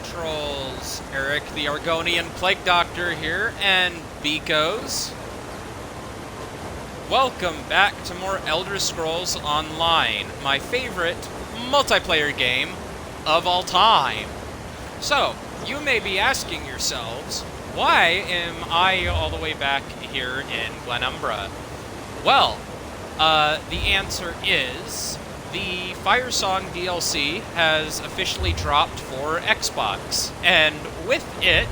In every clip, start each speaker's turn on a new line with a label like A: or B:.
A: controls. Eric, the Argonian Plague Doctor here, and beekos. Welcome back to more Elder Scrolls Online, my favorite multiplayer game of all time. So, you may be asking yourselves, why am I all the way back here in Glenumbra? Well, the answer is the Firesong DLC has officially dropped for Xbox, and with it,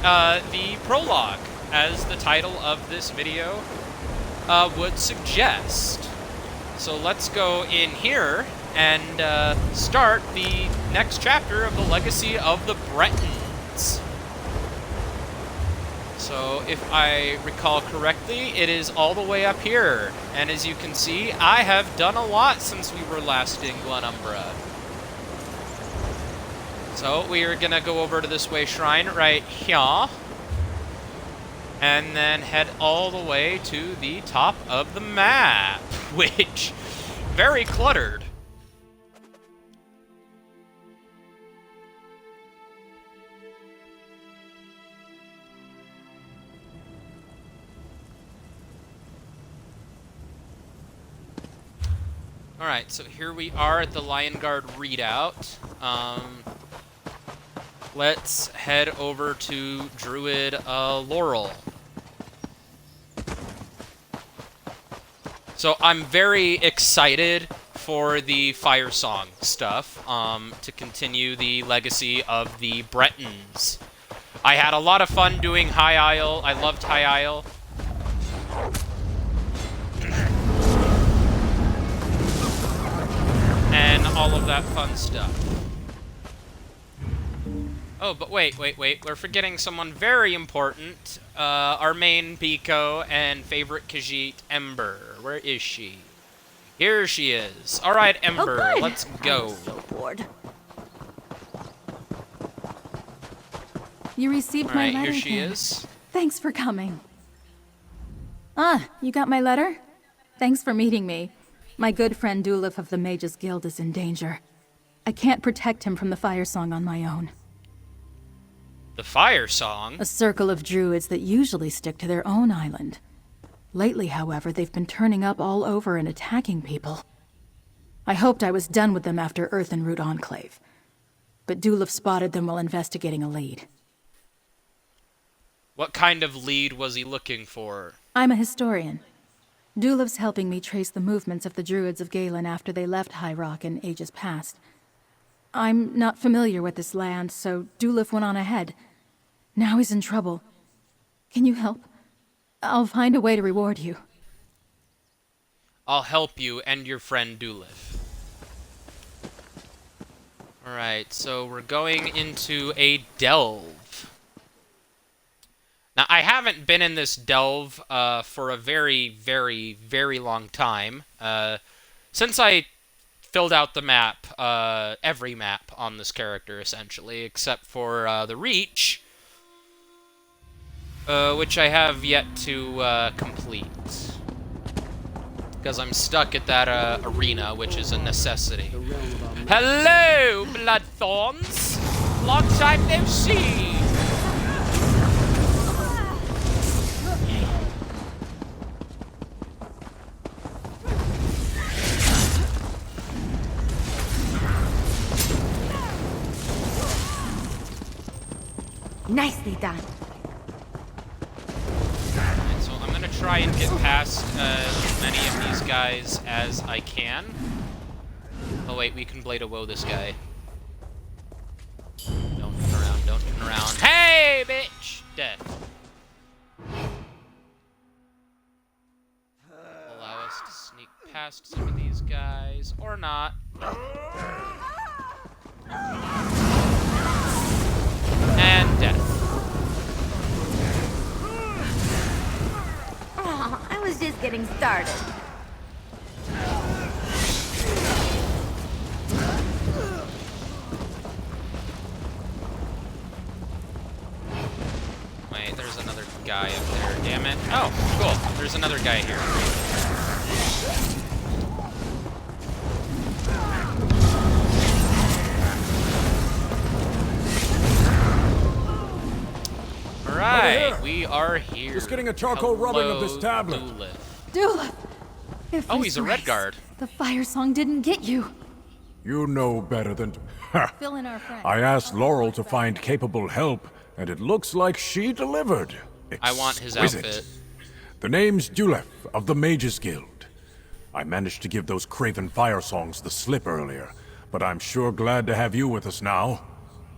A: the prologue, as the title of this video would suggest. So let's go in here and start the next chapter of the Legacy of the Bretons. So, if I recall correctly, it is all the way up here. And as you can see, I have done a lot since we were last in Glenumbra. So, we are going to go over to this way shrine right here. And then head all the way to the top of the map, which, very cluttered. Alright, so here we are at the Lion Guard readout. Let's head over to Druid Laurel. So I'm very excited for the Firesong stuff, to continue the legacy of the Bretons. I had a lot of fun doing High Isle. I loved High Isle. And all of that fun stuff. Oh, but wait. We're forgetting someone very important. Our main Biko and favorite Khajiit, Ember. Where is she? Here she is. Alright, Ember, let's go.
B: I'm so bored. You received my letter.
A: Here she
B: then.
A: is.
B: Thanks for coming. Ah, you got my letter? Thanks for meeting me. My good friend Dulif of the Mages Guild is in danger. I can't protect him from the Firesong on my own.
A: The Firesong?
B: A circle of druids that usually stick to their own island. Lately, however, they've been turning up all over and attacking people. I hoped I was done with them after Earth and Root Enclave. But Dulif spotted them while investigating a lead.
A: What kind of lead was he looking for?
B: I'm a historian. Dulif's helping me trace the movements of the druids of Galen after they left High Rock in ages past. I'm not familiar with this land, so Dulif went on ahead. Now he's in trouble. Can you help? I'll find a way to reward you.
A: I'll help you and your friend Dulif. Alright, so we're going into a delve. Now, I haven't been in this delve for a very, very, very long time. Since I filled out the map, every map on this character, essentially, except for the Reach, which I have yet to complete. Because I'm stuck at that arena, which is a necessity. Hello, Bloodthorns! Long time no see!
C: Nicely done.
A: Alright, so I'm gonna try and get past as many of these guys as I can. Oh wait, we can Blade of Woe this guy. Don't turn around, don't turn around. Hey, bitch! Dead. Allow us to sneak past some of these guys, or not. And death.
C: Oh, I was just getting started.
A: Wait, there's another guy up there, damn it. Oh, cool. There's another guy here. right, we are here.
D: Just getting a charcoal rubbing of this tablet.
B: Dulif! If
A: Oh,
B: this
A: he's a red
B: race,
A: guard.
B: The Firesong didn't get you.
D: You know better than to... Ha!
B: Fill in our friend.
D: I asked Laurel to find capable help, and it looks like she delivered.
A: I want his
D: Exquisite.
A: outfit.
D: The name's Dulef of the Mages Guild. I managed to give those craven Firesongs the slip earlier, but I'm sure glad to have you with us now.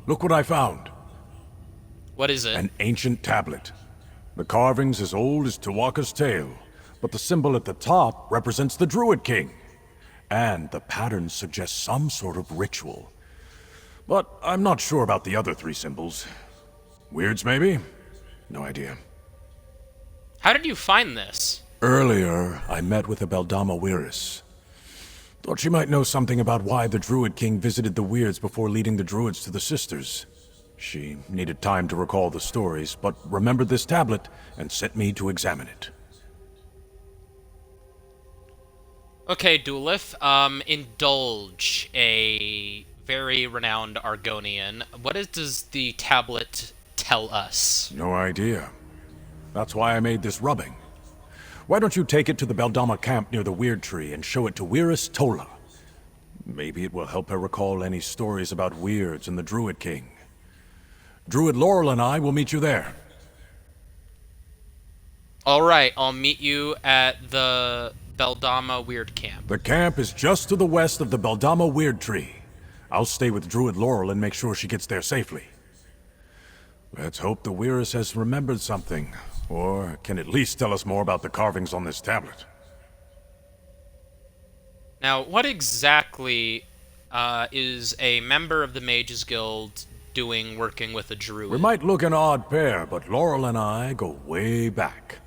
D: Look what I found.
A: What is it?
D: An ancient tablet. The carving's as old as Tawaka's tail, but the symbol at the top represents the Druid King. And the pattern suggests some sort of ritual. But I'm not sure about the other three symbols. Weirds, maybe? No idea.
A: How did you find this?
D: Earlier, I met with a Beldama Weiris. Thought she might know something about why the Druid King visited the Weirds before leading the Druids to the Sisters. She needed time to recall the stories, but remembered this tablet and sent me to examine it.
A: Okay, Dulif, indulge a very renowned Argonian. Does the tablet tell us?
D: No idea. That's why I made this rubbing. Why don't you take it to the Beldama camp near the Weird Tree and show it to Weiris Tola? Maybe it will help her recall any stories about Weirds and the Druid King. Druid Laurel and I will meet you there.
A: Alright, I'll meet you at the Beldama Weird Camp.
D: The camp is just to the west of the Beldama Weird Tree. I'll stay with Druid Laurel and make sure she gets there safely. Let's hope the Weiris has remembered something, or can at least tell us more about the carvings on this tablet.
A: Now, what exactly is a member of the Mages Guild doing working with a druid?
D: We might look an odd pair, but Laurel and I go way back.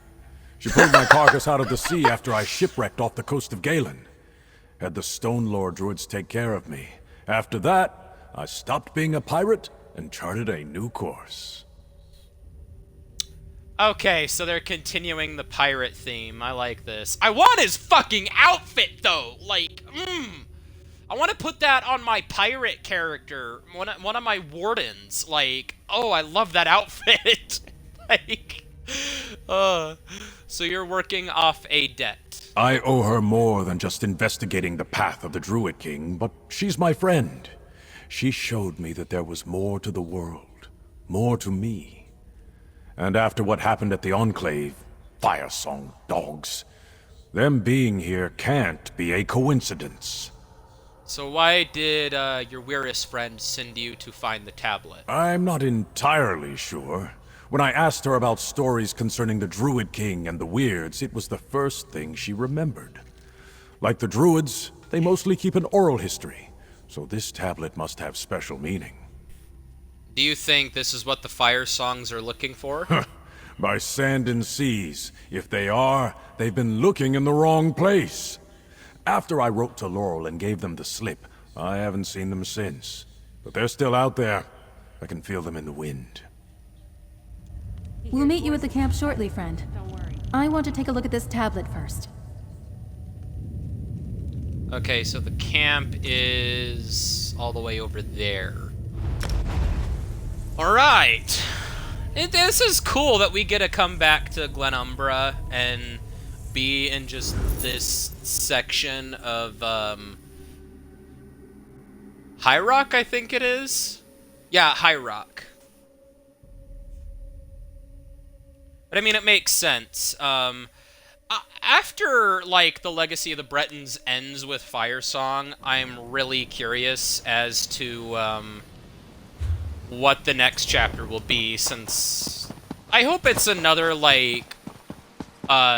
D: She pulled my carcass out of the sea after I shipwrecked off the coast of Galen. Had the Stone Lord druids take care of me. After that, I stopped being a pirate and charted a new course.
A: Okay, so they're continuing the pirate theme. I like this. I want his fucking outfit, though! Like, I want to put that on my pirate character. One of my wardens. Like, oh, I love that outfit. Like, so you're working off a debt.
D: I owe her more than just investigating the path of the Druid King, but she's my friend. She showed me that there was more to the world, more to me. And after what happened at the Enclave, Firesong dogs, them being here can't be a coincidence.
A: So why did your Weiris friend send you to find the tablet?
D: I'm not entirely sure. When I asked her about stories concerning the Druid King and the Weirds, it was the first thing she remembered. Like the Druids, they mostly keep an oral history, so this tablet must have special meaning.
A: Do you think this is what the Firesongs are looking for?
D: By sand and seas. If they are, they've been looking in the wrong place. After I wrote to Laurel and gave them the slip, I haven't seen them since. But they're still out there. I can feel them in the wind.
B: We'll meet you at the camp shortly, friend. I want to take a look at this tablet first.
A: Okay, so the camp is all the way over there. Alright! This is cool that we get to come back to Glenumbra and be in just this section of, High Rock, I think it is? Yeah, High Rock. But I mean, it makes sense. After, like, the Legacy of the Bretons ends with Firesong, I'm really curious as to, what the next chapter will be, since I hope it's another, like,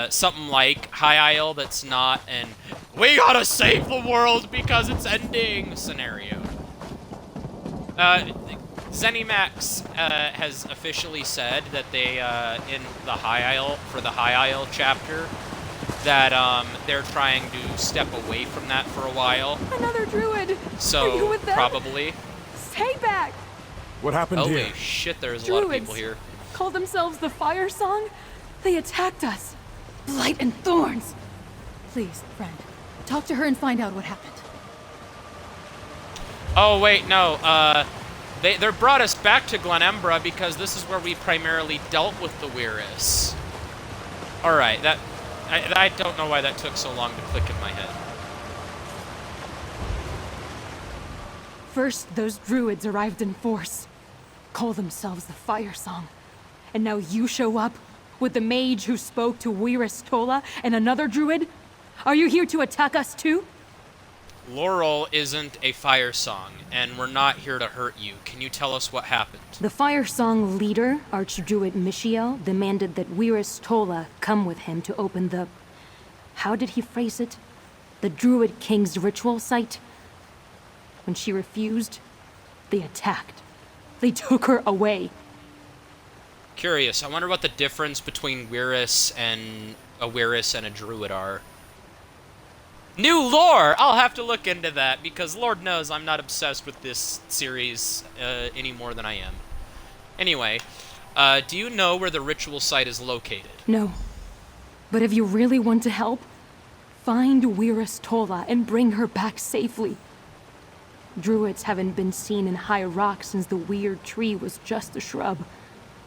A: something like High Isle that's not an "we gotta save the world because it's ending" scenario. ZeniMax has officially said that they, in the High Isle, for the High Isle chapter, that they're trying to step away from that for a while.
B: Another druid!
A: So,
B: Are you with them?
A: probably.
B: Stay back!
D: What happened
A: Holy
D: here?
A: shit, there's a lot of people here.
B: Call themselves the Firesong? They attacked us. Blight and thorns! Please, friend, talk to her and find out what happened.
A: Oh, wait, no, They brought us back to Glenembra because this is where we primarily dealt with the Weiris. Alright, I don't know why that took so long to click in my head.
E: First, those druids arrived in force. Call themselves the Firesong. And now you show up with the mage who spoke to Weiris Tola and another druid? Are you here to attack us too?
A: Laurel isn't a Firesong, and we're not here to hurt you. Can you tell us what happened?
E: The Firesong leader, Archdruid Michiel, demanded that Weiris Tola come with him to open the... How did he phrase it? The Druid King's ritual site? When she refused, they attacked. They took her away.
A: Curious. I wonder what the difference between Weiris and a druid are. New lore! I'll have to look into that, because Lord knows I'm not obsessed with this series any more than I am. Anyway, do you know where the ritual site is located?
E: No. But if you really want to help, find Weiris Tola and bring her back safely. Druids haven't been seen in High Rock since the weird tree was just a shrub.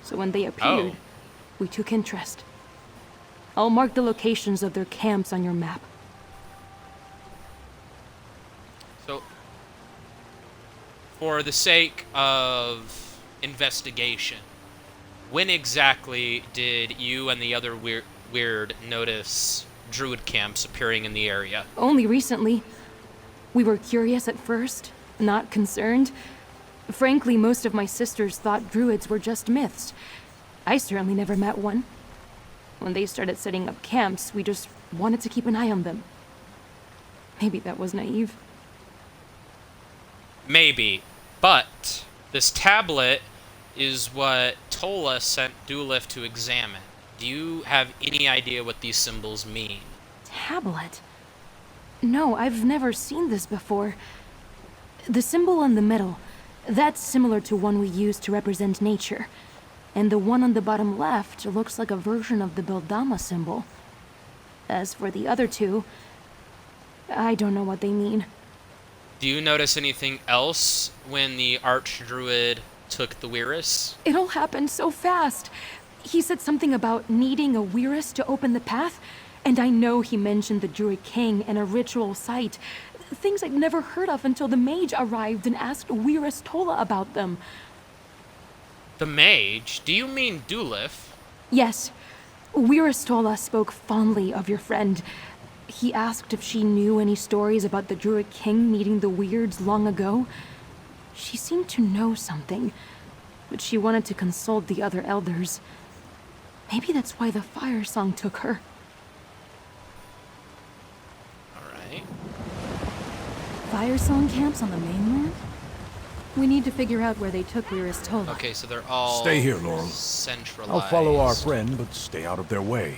E: So when they appeared, we took interest. I'll mark the locations of their camps on your map.
A: So, for the sake of investigation, when exactly did you and the other weird notice druid camps appearing in the area?
E: Only recently. We were curious at first, not concerned. Frankly, most of my sisters thought druids were just myths. I certainly never met one. When they started setting up camps, we just wanted to keep an eye on them. Maybe that was naive.
A: Maybe, but this tablet is what Tola sent Dulif to examine. Do you have any idea what these symbols mean?
E: Tablet? No, I've never seen this before. The symbol in the middle, that's similar to one we use to represent nature. And the one on the bottom left looks like a version of the Beldama symbol. As for the other two, I don't know what they mean.
A: Do you notice anything else when the Archdruid took the Weiris?
E: It all happened so fast. He said something about needing a Weiris to open the path, and I know he mentioned the Druid King and a ritual site. Things I'd never heard of until the mage arrived and asked Weiris Tola about them.
A: The mage? Do you mean Dulif?
E: Yes. Weiris Tola spoke fondly of your friend. He asked if she knew any stories about the Druid King meeting the Weirds long ago. She seemed to know something, but she wanted to consult the other elders. Maybe that's why the Firesong took her.
A: Alright.
B: Firesong camps on the mainland? We need to figure out where they took Weiris Tola.
A: Okay, so they're all
D: Stay here, Laurel.
A: centralized.
D: I'll follow our friend, but stay out of their way.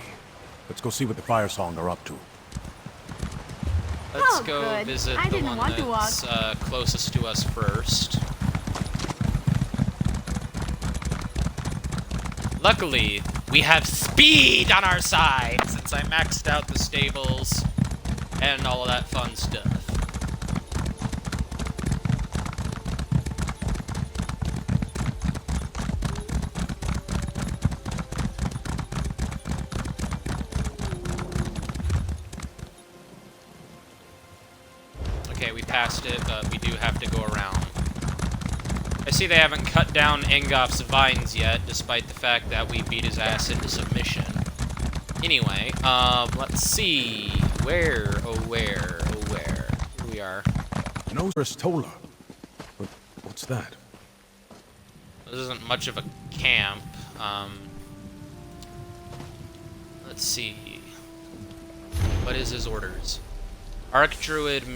D: Let's go see what the Firesong are up to.
A: Let's
C: Oh,
A: go
C: good.
A: visit
C: I
A: the
C: didn't
A: one
C: want to
A: that's closest to us first. Luckily, we have speed on our side, since I maxed out the stables and all of that fun stuff. Okay, we passed it, but we do have to go around. I see they haven't cut down Engop's vines yet, despite the fact that we beat his ass into submission. Anyway, let's see. Where? Here we are.
D: No Tola. But what's that?
A: This isn't much of a camp. Let's see. What is his orders? Archdruid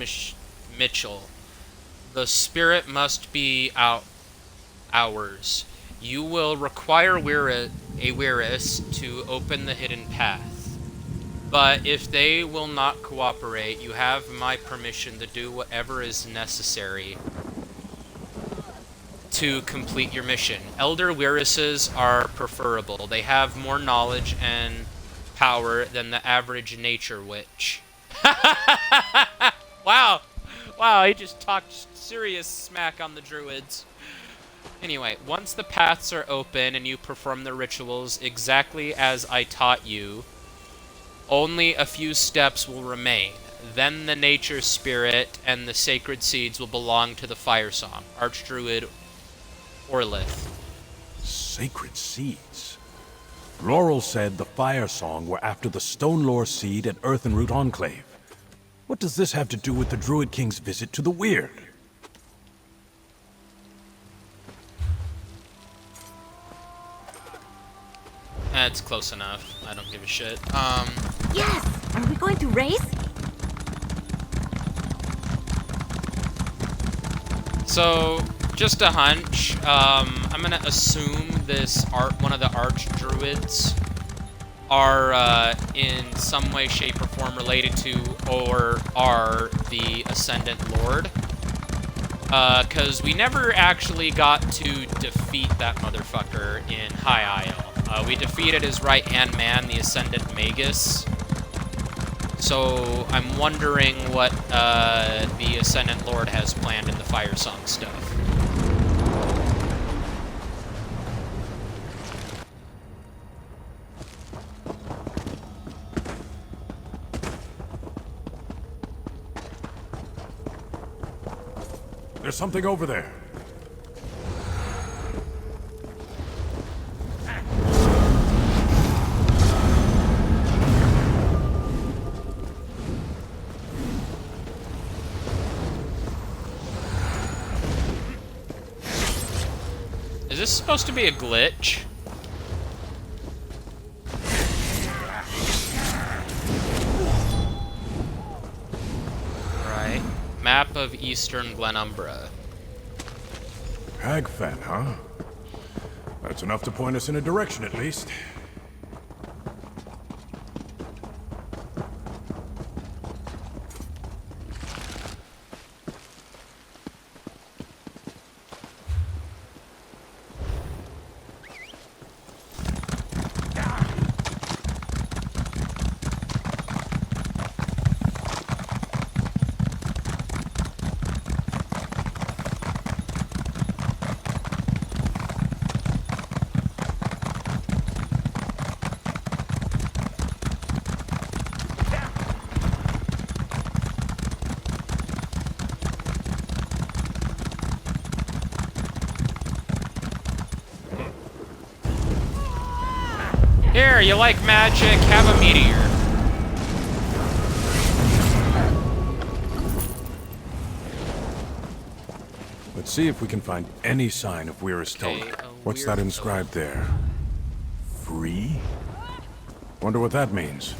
A: Mitchell. The spirit must be ours. You will require a Weiris to open the hidden path. But if they will not cooperate, you have my permission to do whatever is necessary to complete your mission. Elder Weirises are preferable. They have more knowledge and power than the average nature witch. Wow, he just talked serious smack on the druids. Anyway, once the paths are open and you perform the rituals exactly as I taught you, only a few steps will remain. Then the nature spirit and the sacred seeds will belong to the Firesong, Archdruid Orlith.
D: Sacred seeds? Laurel said the Firesong were after the Stone Lore seed at Earthenroot Enclave. What does this have to do with the Druid King's visit to the Weird?
A: That's close enough. I don't give a shit.
C: Yes! Are we going to race?
A: So, just a hunch. I'm gonna assume one of the Archdruids are in some way, shape, or form related to or are the Ascendant Lord. Because we never actually got to defeat that motherfucker in High Isle. We defeated his right-hand man, the Ascendant Magus. So I'm wondering what the Ascendant Lord has planned in the Firesong stuff.
D: There's something over there.
A: Is this supposed to be a glitch? Right. Map of Eastern Glenumbra.
D: Hagfen, huh? That's enough to point us in a direction, at least.
A: Here, you like magic? Have a meteor.
D: Let's see if we can find any sign of Weiristola.
A: Okay,
D: What's that inscribed there? Free? Wonder what that means.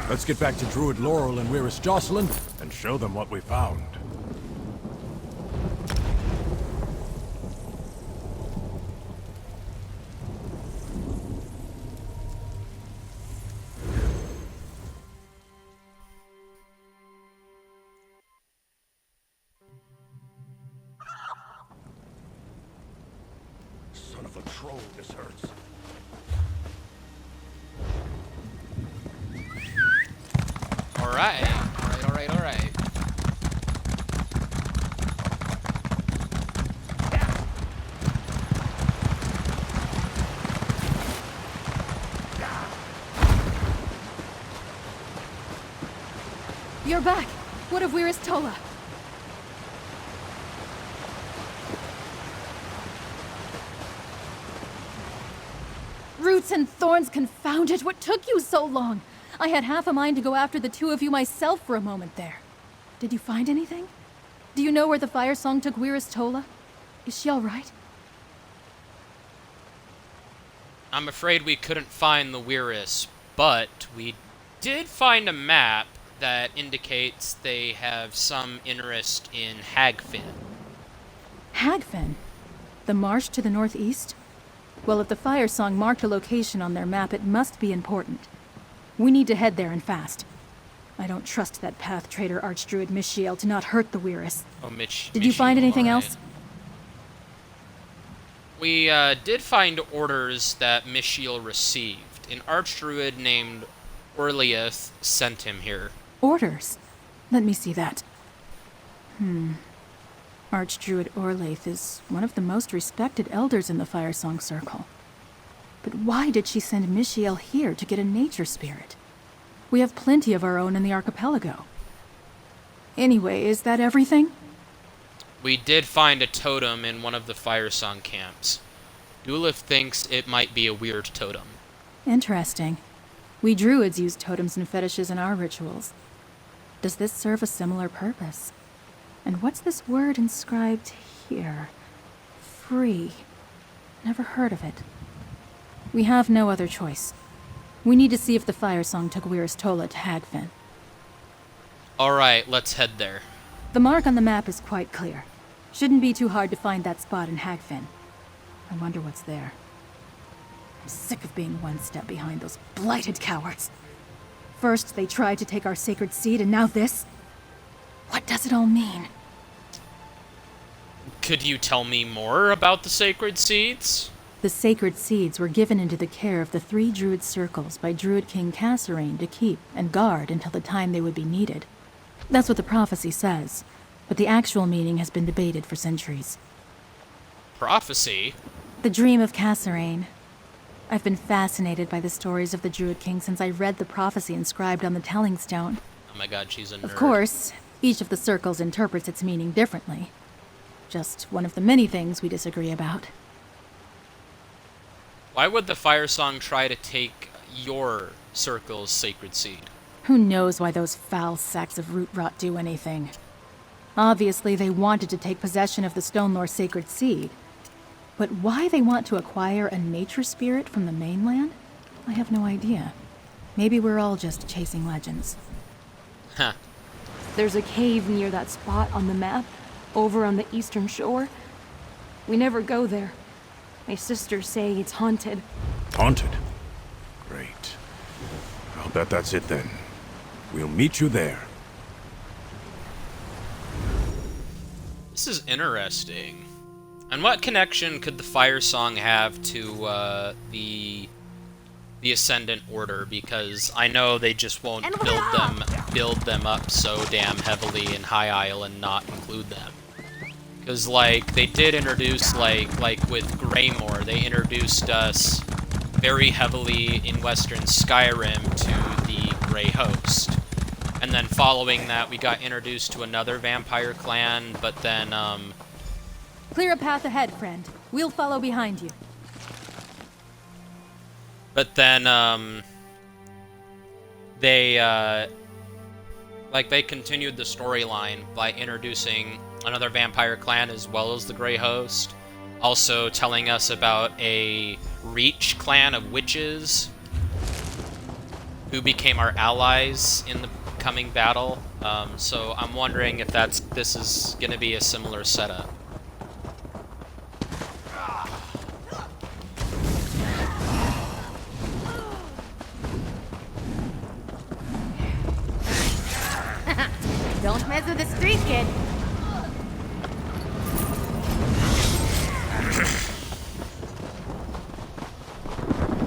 D: Let's get back to Druid Laurel and Weiris Jocelyn and show them what we found. Son of a troll, this hurts.
A: Alright. Alright.
B: You're back! What of Weiristola? Roots and thorns, confound it! What took you so long? I had half a mind to go after the two of you myself for a moment there. Did you find anything? Do you know where the Firesong took Weiristola? Is she all right?
A: I'm afraid we couldn't find the Weiris, but we did find a map that indicates they have some interest in Hagfen.
B: Hagfen? The marsh to the northeast? Well, if the Firesong marked a location on their map, it must be important. We need to head there and fast. I don't trust that path trader Archdruid Mishiel to not hurt the Weiris.
A: Oh, Mitch.
B: Did you find anything
A: alright.
B: else?
A: We did find orders that Mishiel received. An Archdruid named Orliath sent him here.
B: Orders? Let me see that. Archdruid Orlaith is one of the most respected elders in the Firesong Circle. But why did she send Michiel here to get a nature spirit? We have plenty of our own in the archipelago. Anyway, is that everything?
A: We did find a totem in one of the Firesong camps. Dulif thinks it might be a weird totem.
B: Interesting. We druids use totems and fetishes in our rituals. Does this serve a similar purpose? And what's this word inscribed here? Free. Never heard of it. We have no other choice. We need to see if the Firesong took Weir's Tola to Hagfen.
A: Alright, let's head there.
B: The mark on the map is quite clear. Shouldn't be too hard to find that spot in Hagfen. I wonder what's there. I'm sick of being one step behind those blighted cowards. First, they tried to take our sacred seed, and now this? What does it all mean?
A: Could you tell me more about the sacred seeds?
B: The sacred seeds were given into the care of the 3 druid circles by Druid King Kasserine to keep and guard until the time they would be needed. That's what the prophecy says, but the actual meaning has been debated for centuries.
A: Prophecy?
B: The dream of Kasserine. I've been fascinated by the stories of the Druid King since I read the prophecy inscribed on the Telling Stone.
A: Oh my god, she's a nerd.
B: Of course, each of the circles interprets its meaning differently. Just one of the many things we disagree about.
A: Why would the Firesong try to take your circle's sacred seed?
B: Who knows why those foul sacks of root rot do anything? Obviously, they wanted to take possession of the Stone Lord's sacred seed. But why they want to acquire a nature spirit from the mainland? I have no idea. Maybe we're all just chasing legends.
A: Huh.
E: There's a cave near that spot on the map, over on the eastern shore. We never go there. My sisters say it's haunted.
D: Haunted? Great. I'll bet that's it then. We'll meet you there.
A: This is interesting. And what connection could the Firesong have to the Ascendant Order? Because I know they just won't build them up so damn heavily in High Isle and not include them. Because like they did introduce like with Greymore, they introduced us very heavily in Western Skyrim to the Grey Host. And then following that, we got introduced to another vampire clan, but then
B: Clear a path ahead, friend. We'll follow behind you.
A: But then, they continued the storyline by introducing another vampire clan as well as the Grey Host. Also telling us about a Reach clan of witches who became our allies in the coming battle. So I'm wondering if this is going to be a similar setup.
C: Don't mess with the street kid.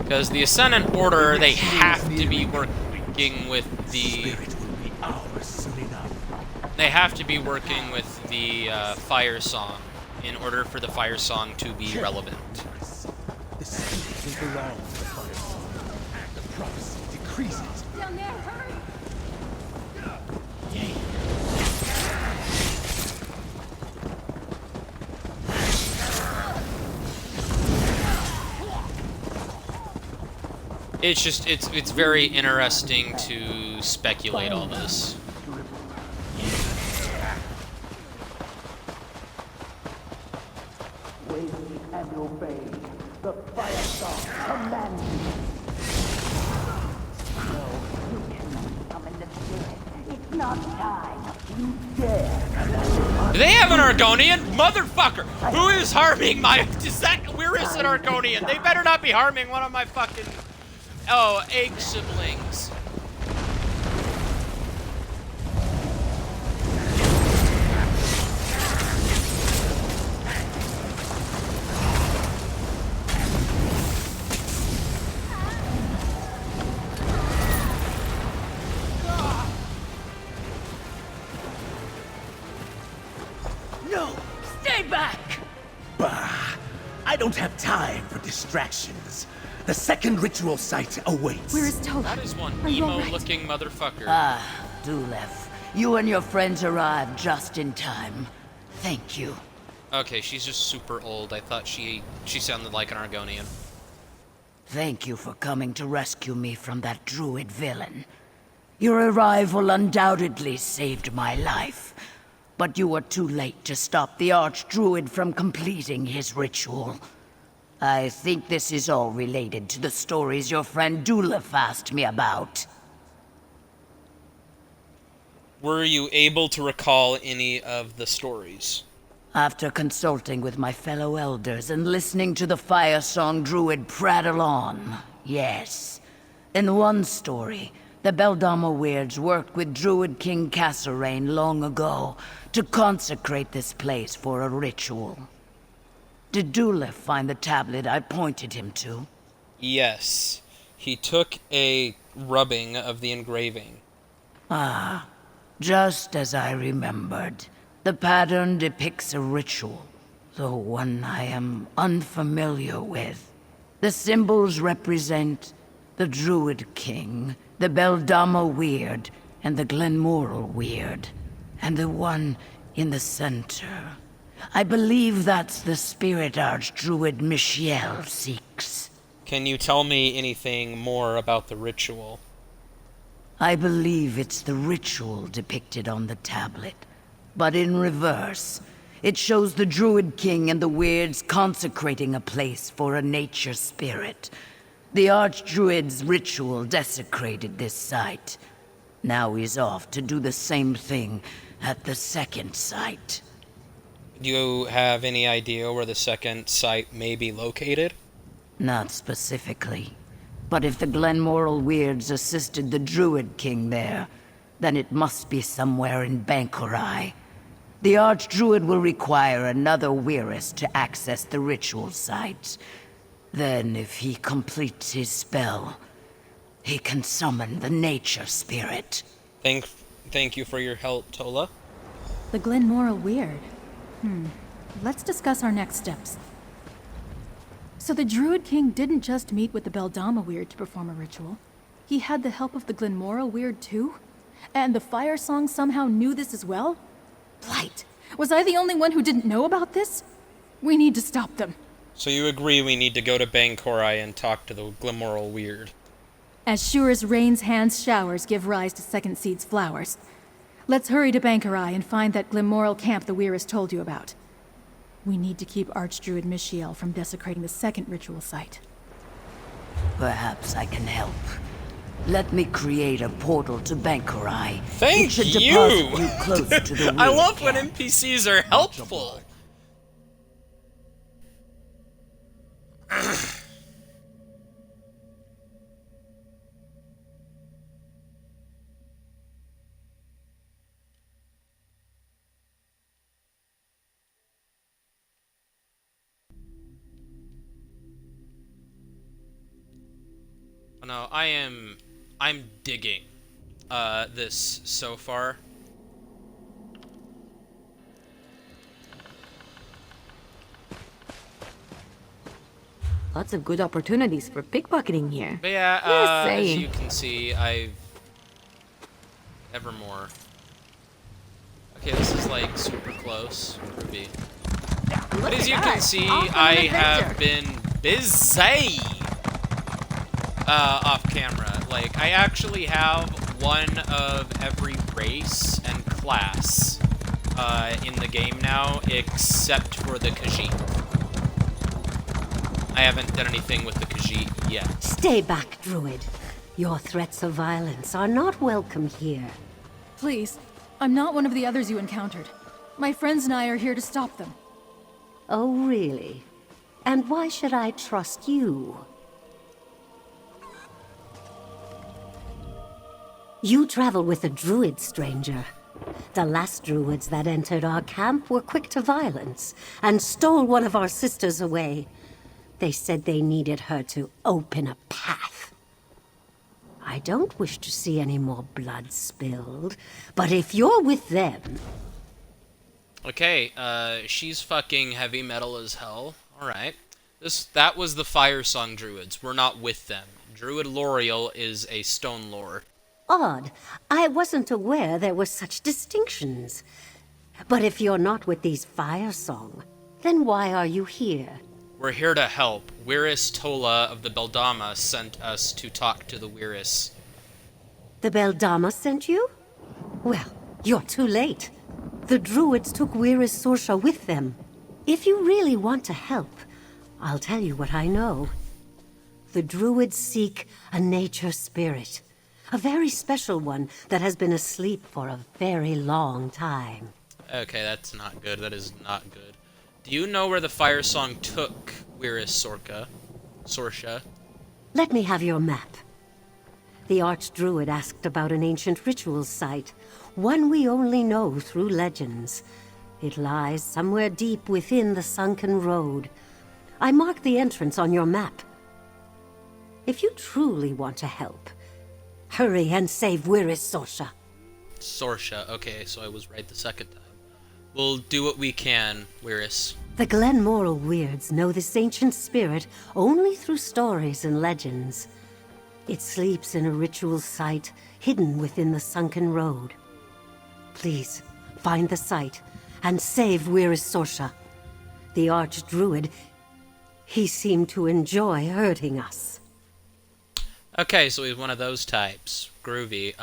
A: Because the Ascendant Order, they have to be working with the... They have to be working with the Firesong in order for the Firesong to be relevant.
F: The seed will belong to the Firesong. The prophecy decreases.
B: Down there, hurry!
A: It's just, it's very interesting to speculate all this.
F: Wait and obey. The Firesong commands you. No, you cannot summon the spirit. It's not time. You dare.
A: Do they have an Argonian? Motherfucker! Who is harming my... Where is an Argonian? They better not be harming one of my fucking... Oh, egg siblings.
F: No!
G: I don't have time for distractions. The second ritual site awaits.
B: Where is Tola?
A: That is one
B: Are you all right?
A: emo-looking motherfucker.
F: Dulef, you and your friends arrived just in time. Thank you.
A: Okay, she's just super old. I thought she sounded like an Argonian.
F: Thank you for coming to rescue me from that druid villain. Your arrival undoubtedly saved my life, but you were too late to stop the archdruid from completing his ritual. I think this is all related to the stories your friend Dulef asked me about.
A: Were you able to recall any of the stories?
F: After consulting with my fellow elders and listening to the Firesong druid prattle on, yes. In one story, the Beldama Weirds worked with Druid King Cassarain long ago to consecrate this place for a ritual. Did Dulef find the tablet I pointed him to?
A: Yes. He took a rubbing of the engraving.
F: Just as I remembered. The pattern depicts a ritual, though one I am unfamiliar with. The symbols represent the Druid King, the Beldama Weird, and the Glenmoral Weird, and the one in the center. I believe that's the spirit archdruid Michiel seeks.
A: Can you tell me anything more about the ritual?
F: I believe it's the ritual depicted on the tablet, but in reverse. It shows the Druid King and the Weirds consecrating a place for a nature spirit. The Archdruid's ritual desecrated this site. Now he's off to do the same thing at the second site.
A: Do you have any idea where the second site may be located?
F: Not specifically. But if the Glenmoral Weirds assisted the Druid King there, then it must be somewhere in Bankorai. The Archdruid will require another Weirist to access the ritual site. Then, if he completes his spell, he can summon the nature spirit.
A: Thank you for your help, Tola.
B: The Glenmoral Weird. Let's discuss our next steps. So the Druid King didn't just meet with the Beldama Weird to perform a ritual. He had the help of the Glenmoral Weird too? And the Firesong somehow knew this as well? Blight, was I the only one who didn't know about this? We need to stop them.
A: So you agree we need to go to Bankorai and talk to the Glimmoral Weird?
B: As sure as rain's hands showers give rise to second seed's flowers. Let's hurry to Bankorai and find that Glimmoral camp the Weirist told you about. We need to keep Archdruid Michiel from desecrating the second ritual site.
F: Perhaps I can help. Let me create a portal to Bankorai.
A: Thank
F: It should
A: you!
F: deposit you close to the
A: I
F: Weird
A: love when
F: camp.
A: NPCs are helpful. No, I'm digging this so far.
C: Lots of good opportunities for pickpocketing here.
A: But yeah,
C: Just
A: as
C: saying.
A: you can see, I've evermore. Okay, this is like super close. Ruby. But as you can see, I have been busy off camera. Like, I actually have one of every race and class in the game now, except for the Khajiit. I haven't done anything with the Khajiit yet.
H: Stay back, Druid. Your threats of violence are not welcome here.
B: Please, I'm not one of the others you encountered. My friends and I are here to stop them.
H: Oh, really? And why should I trust you? You travel with a druid, stranger. The last druids that entered our camp were quick to violence and stole one of our sisters away. They said they needed her to open a path. I don't wish to see any more blood spilled, but if you're with them...
A: Okay, she's fucking heavy metal as hell. Alright. That was the Firesong Druids. We're not with them. Druid L'Oreal is a stone lore.
H: Odd. I wasn't aware there were such distinctions. But if you're not with these Firesong, then why are you here?
A: We're here to help. Wirris Tola of the Beldama sent us to talk to the Wirris.
H: The Beldama sent you? Well, you're too late. The Druids took Wirris Sorsha with them. If you really want to help, I'll tell you what I know. The Druids seek a nature spirit. A very special one that has been asleep for a very long time.
A: Okay, that's not good. That is not good. Do you know where the Firesong took Wirris Sorsha?
H: Let me have your map. The Archdruid asked about an ancient ritual site, one we only know through legends. It lies somewhere deep within the sunken road. I marked the entrance on your map. If you truly want to help, hurry and save Wirris Sorsha.
A: Sorsha. Okay, so I was right the second time. We'll do what we can, Wirris.
H: The Glenmoral Weirds know this ancient spirit only through stories and legends. It sleeps in a ritual site hidden within the sunken road. Please, find the site and save Wirris Sorsha. The Archdruid, he seemed to enjoy hurting us.
A: Okay, so he's one of those types. Groovy.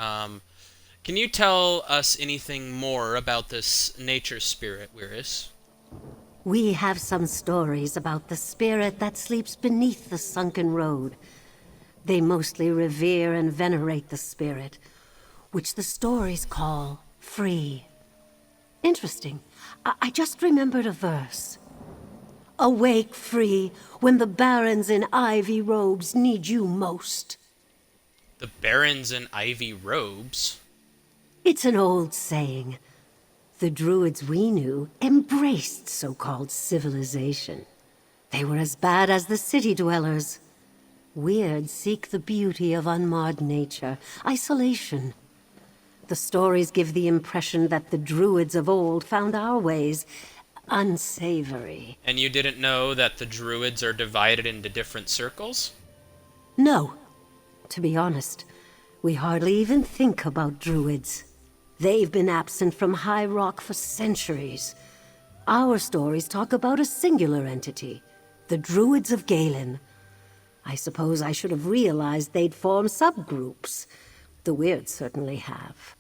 A: Can you tell us anything more about this nature spirit, Wirris?
H: We have some stories about the spirit that sleeps beneath the sunken road. They mostly revere and venerate the spirit, which the stories call free. Interesting. I just remembered a verse. Awake free when the barons in ivy robes need you most.
A: The barons in ivy robes?
H: It's an old saying. The druids we knew embraced so-called civilization. They were as bad as the city dwellers. Weirds seek the beauty of unmarred nature, isolation. The stories give the impression that the druids of old found our ways unsavory.
A: And you didn't know that the druids are divided into different circles?
H: No. To be honest, we hardly even think about druids. They've been absent from High Rock for centuries. Our stories talk about a singular entity, the Druids of Galen. I suppose I should have realized they'd form subgroups. The Weirds certainly have.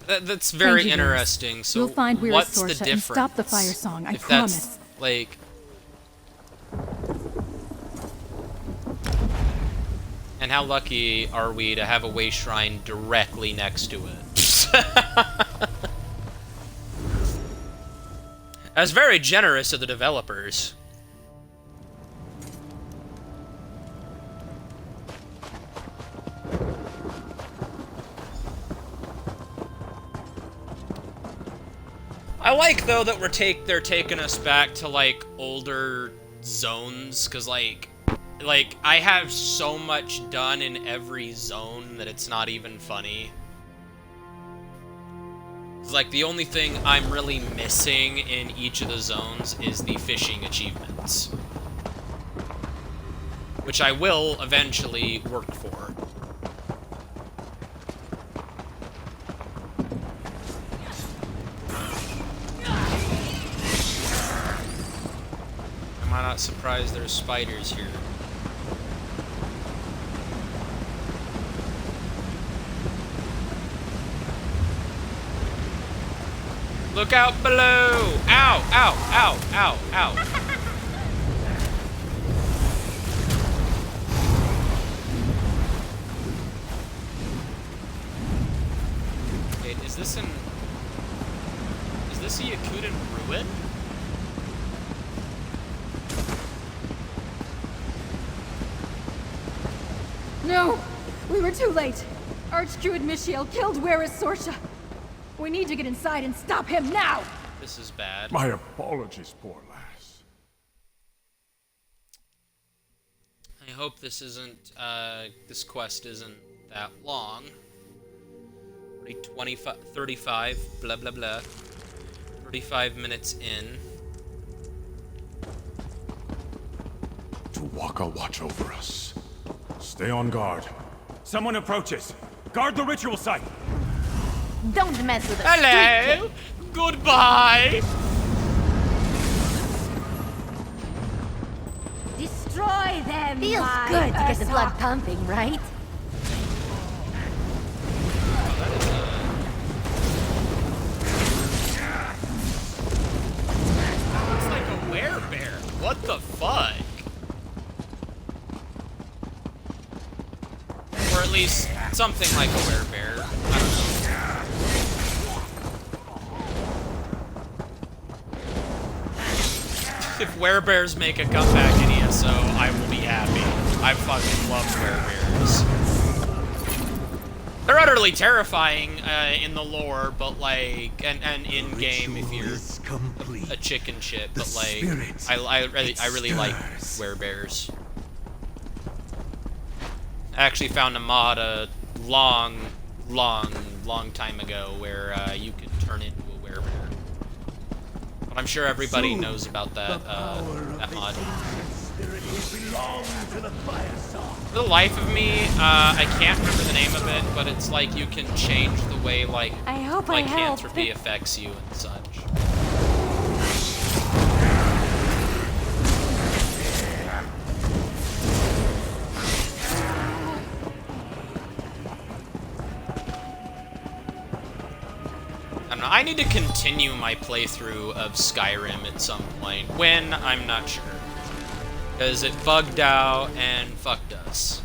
A: That's very
B: Thank you,
A: interesting. So
B: We'll find Wirris
A: what's the
B: Sorsha
A: difference?
B: and stop the Firesong, I
A: if
B: promise.
A: That's, like... And how lucky are we to have a way shrine directly next to it? That's very generous of the developers. I like, though, that they're taking us back to, like, older zones, because, like, I have so much done in every zone that it's not even funny. It's like, the only thing I'm really missing in each of the zones is the fishing achievements. Which I will eventually work for. Am I not surprised there's spiders here? Look out below! Ow! Ow! Ow! Ow! Ow! Wait, is this a Yakutan ruin?
B: No! We were too late! Archdruid Mishael killed Wirris Sorsha! We need to get inside and stop him now!
A: This is bad.
D: My apologies, poor lass.
A: I hope this isn't, this quest isn't that long. 25, 35, blah blah blah. 35 minutes in.
D: Waka watch over us. Stay on guard. Someone approaches. Guard the ritual site.
E: Don't mess with us.
A: Hello! Goodbye!
E: Destroy them.
C: Feels good to get the blood pumping, right?
A: It's like a werebear. What the fuck? Or at least something like a werebear. I don't know. If werebears make a comeback in ESO, I will be happy. I fucking love werebears. They're utterly terrifying in the lore, but like, and in game if you're a chicken shit. But like, I really like werebears. I actually found a mod a long time ago where you could turn into a werebear. But I'm sure everybody knows about that that mod. For the life of me, I can't remember the name of it, but it's like you can change the way like lycanthropy affects you and such. I need to continue my playthrough of Skyrim at some point. When, I'm not sure. Because it bugged out and fucked us.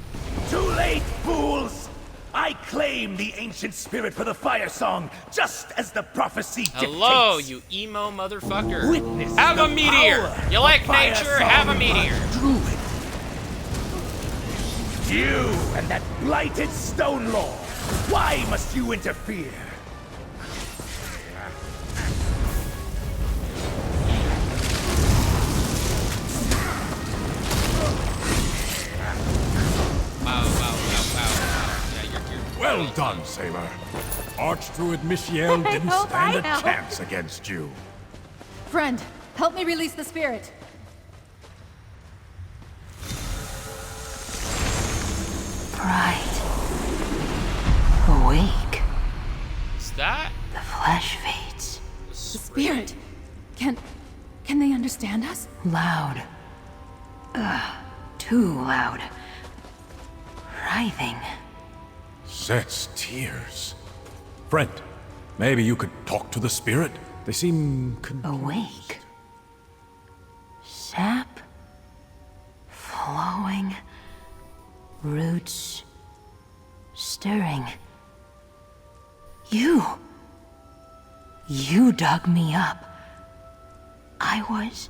G: Too late, fools! I claim the ancient spirit for the Firesong, just as the prophecy dictates.
A: Hello, you emo motherfucker.
G: Witness
A: have a
G: the
A: meteor!
G: power
A: You like
G: of
A: nature?
G: Firesong,
A: Have a meteor!
G: Druid. You and that blighted Stone Lord. Why must you interfere?
D: Well done, Saber. Archdruid Michiel didn't
B: hope
D: stand
B: I
D: a
B: helped.
D: chance against you.
B: Friend, help me release the spirit.
F: Bright. Awake.
A: Is that
F: The flesh fades.
A: the
B: Spirit. Can they understand us?
F: Loud. Too loud. Writhing.
D: Set's tears. Friend, maybe you could talk to the spirit? They seem
F: Awake. Sap. Flowing. Roots. Stirring. You dug me up. I was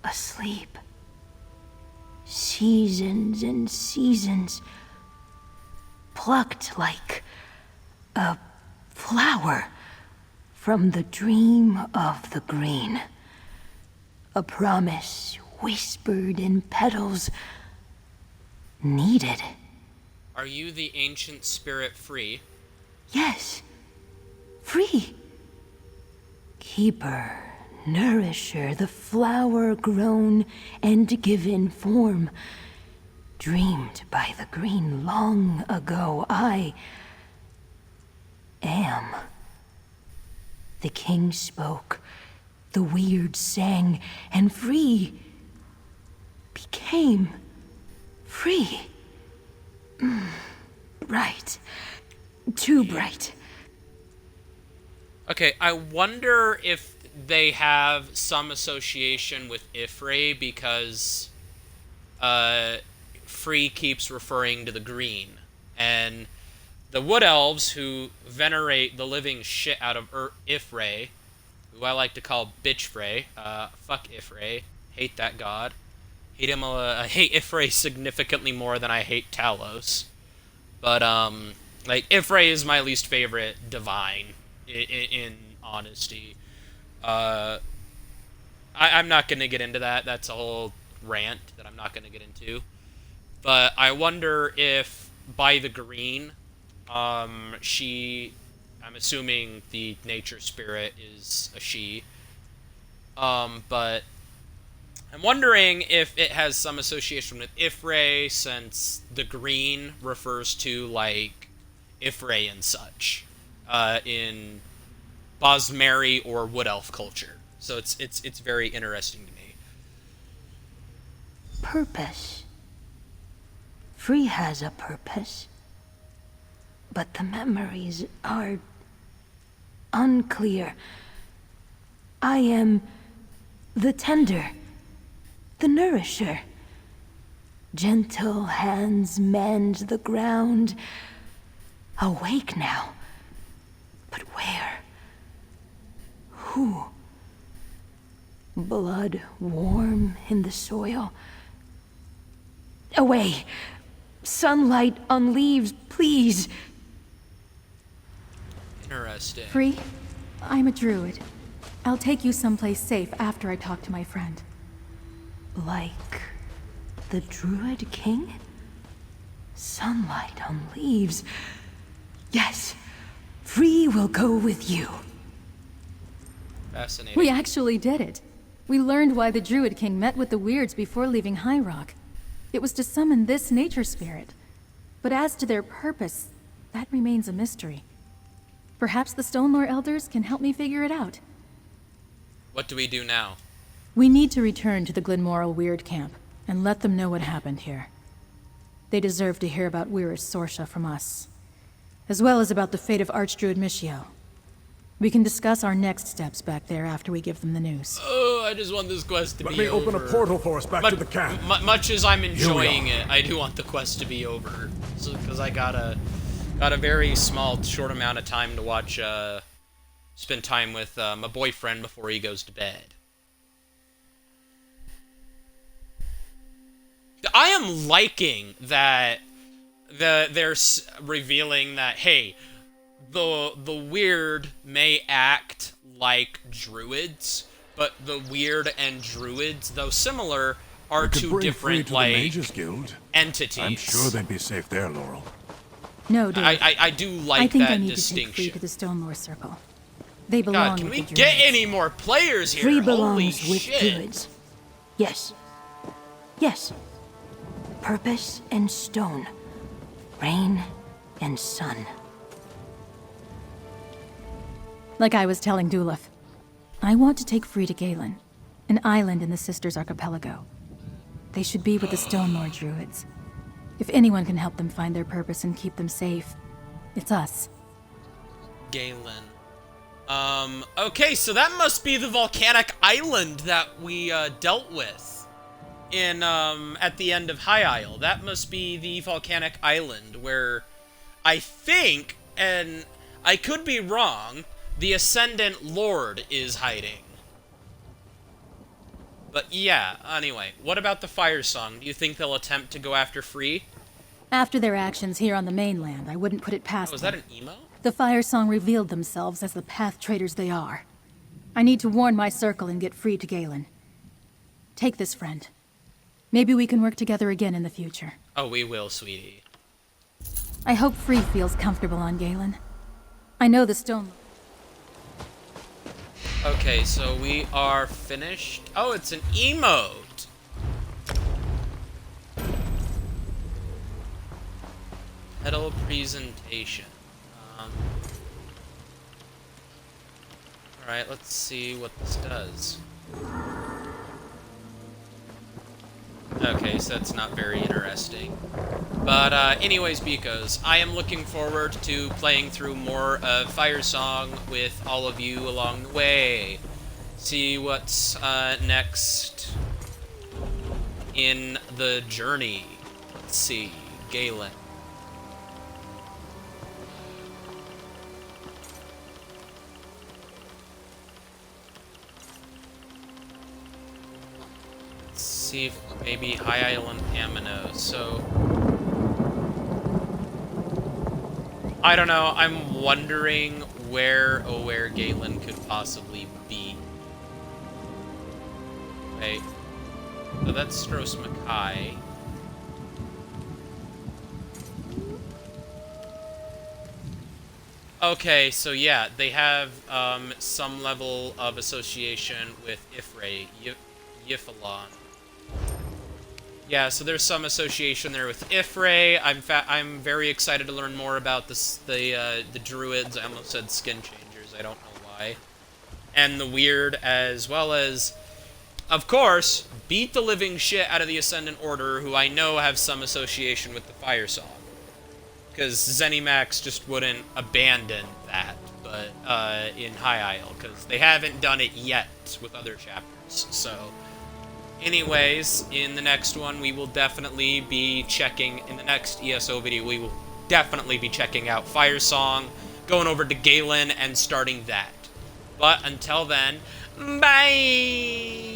F: asleep. Seasons and seasons. Plucked like a flower from the dream of the green. A promise whispered in petals needed.
A: Are you the ancient spirit free?
F: Yes, free. Keeper, nourisher, the flower grown and given form. Dreamed by the green long ago, I am. The king spoke, the weird sang, and free became free. Bright. Too bright.
A: Okay, I wonder if they have some association with Ifray because Free keeps referring to the green. And the Wood Elves, who venerate the living shit out of Ifray, who I like to call Bitch Frey, fuck Ifray, hate that god. Hate him. I hate Ifray significantly more than I hate Talos. But like Ifray is my least favorite divine. In honesty, I'm not gonna get into that. That's a whole rant that I'm not gonna get into. But I wonder if by the green, I'm assuming the nature spirit is a she. But I'm wondering if it has some association with Ifray, since the green refers to, like, Ifray and such, in Bosmeri or Wood Elf culture. So it's very interesting to me.
E: Purpose. Free has a purpose. But the memories are unclear. I am the tender, the nourisher. Gentle hands mend the ground. Awake now. But where? Who? Blood warm in the soil. Away! Sunlight on leaves, please!
A: Interesting.
B: Free? I'm a druid. I'll take you someplace safe after I talk to my friend.
E: Like the Druid King? Sunlight on leaves. Yes, Free will go with you.
A: Fascinating.
B: We actually did it. We learned why the Druid King met with the Weirds before leaving High Rock. It was to summon this nature spirit. But as to their purpose, that remains a mystery. Perhaps the Stone Lore Elders can help me figure it out.
A: What do we do now?
B: We need to return to the Glenmoral Weird Camp and let them know what happened here. They deserve to hear about Weir's Sorsha from us, as well as about the fate of Archdruid Michio. We can discuss our next steps back there after we give them the news.
A: Oh, I just want this quest to
D: Let
A: be
D: me
A: over.
D: open a portal for us back to the camp.
A: Much as I'm enjoying it, I do want the quest to be over. Because I got a very small, short amount of time to watch, spend time with my boyfriend before he goes to bed. I am liking that they're revealing that, hey, the weird may act like druids, but the weird and druids, though similar, are two different, like,
D: Mages Guild.
A: entities.
D: I'm sure they'd be safe there, Laurel.
B: No, dude.
A: I do like
B: I think
A: that
B: I need
A: distinction.
B: to take Free to the Stone Lore Circle. They belong
A: God, can
B: with
A: we
B: the
A: get
B: druids.
A: any more players here?
E: Free
A: Holy
E: belongs with
A: shit.
E: druids. Yes. Yes. Purpose and stone. Rain and sun.
B: Like I was telling Duluth, I want to take Free to Galen, an island in the Sisters Archipelago. They should be with the Stone Lord Druids. If anyone can help them find their purpose and keep them safe, it's us.
A: Galen. Okay, so that must be the volcanic island that we, dealt with in, at the end of High Isle. That must be the volcanic island where I think, and I could be wrong, the Ascendant Lord is hiding. But yeah, anyway, what about the Firesong? Do you think they'll attempt to go after Free?
B: After their actions here on the mainland, I wouldn't put it past
A: Oh, is
B: them.
A: that an emo?
B: The Firesong revealed themselves as the path traders they are. I need to warn my circle and get Free to Galen. Take this, friend. Maybe we can work together again in the future.
A: Oh, we will, sweetie.
B: I hope Free feels comfortable on Galen. I know the Stone...
A: Okay, so we are finished. Oh, it's an emote. Petal presentation. Alright, let's see what this does. Okay, so that's not very interesting. But, anyways, beekos, I am looking forward to playing through more of Firesong with all of you along the way. See what's, next in the journey. Let's see. Galen. See if maybe High Island Amino. So I don't know. I'm wondering where Galen could possibly be. Wait. So that's Stros Mackay. Okay, so yeah, they have some level of association with Ifray. Yifalon. Yeah, so there's some association there with Ifray. I'm very excited to learn more about the druids. I almost said skin changers. I don't know why. And the weird, as well as, of course, beat the living shit out of the Ascendant Order, who I know have some association with the Firesong. Because Zenimax just wouldn't abandon that, but in High Isle, because they haven't done it yet with other chapters. So, anyways, in the next one, we will definitely be checking, in the next ESO video, we will definitely be checking out Firesong, going over to Galen, and starting that. But until then, bye!